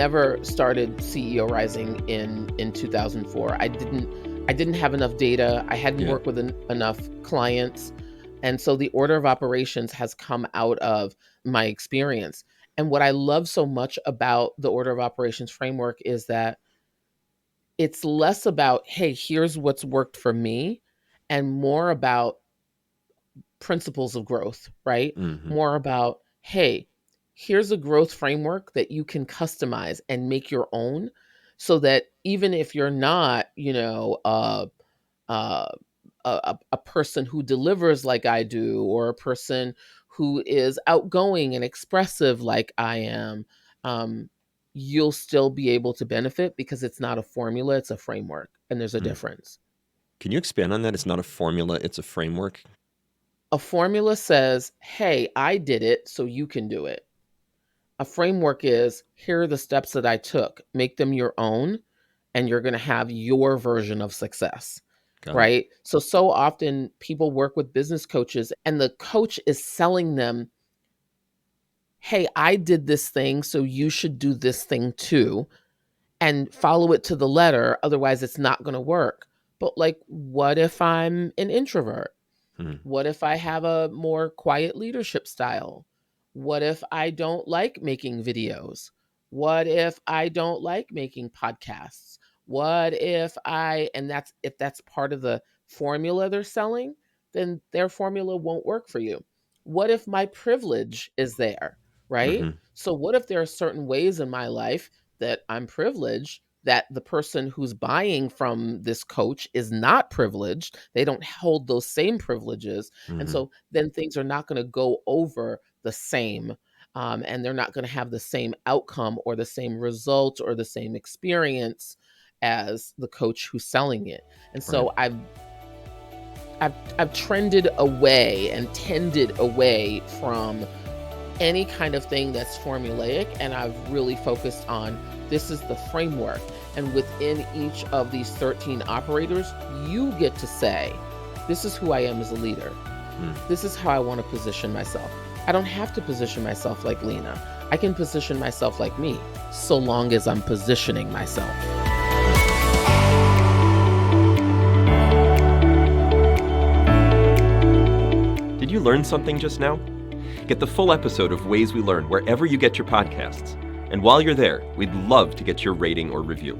never started CEO Rising in 2004. I didn't have enough data. I hadn't worked with enough clients. And so the order of operations has come out of my experience. And what I love so much about the order of operations framework is that it's less about, hey, here's what's worked for me, and more about principles of growth, right? Mm-hmm. More about, hey, here's a growth framework that you can customize and make your own, so that even if you're not, uh, a person who delivers like I do, or a person who is outgoing and expressive like I am, you'll still be able to benefit, because it's not a formula, it's a framework, and there's a difference. Can you expand on that? It's not a formula, it's a framework. A formula says, hey, I did it, so you can do it. A framework is, here are the steps that I took, make them your own, and you're going to have your version of success. Got it. Right? So often people work with business coaches, and the coach is selling them, hey, I did this thing, so you should do this thing too, and follow it to the letter. Otherwise, it's not going to work. But like, what if I'm an introvert? What if I have a more quiet leadership style? What if I don't like making videos? What if I don't like making podcasts? What if if that's part of the formula they're selling, then their formula won't work for you. What if my privilege is there, right? Mm-hmm. So what if there are certain ways in my life that I'm privileged, that the person who's buying from this coach is not privileged? They don't hold those same privileges. Mm-hmm. And so then things are not going to go over the same. And they're not going to have the same outcome or the same result or the same experience as the coach who's selling it. And so I've trended away and tended away from any kind of thing that's formulaic, and I've really focused on, this is the framework, and within each of these 13 operators, you get to say, this is who I am as a leader. This is how I want to position myself. I don't have to position myself like Lena. I can position myself like me, so long as I'm positioning myself. Did you learn something just now? Get the full episode of Ways We Learn wherever you get your podcasts. And while you're there, we'd love to get your rating or review.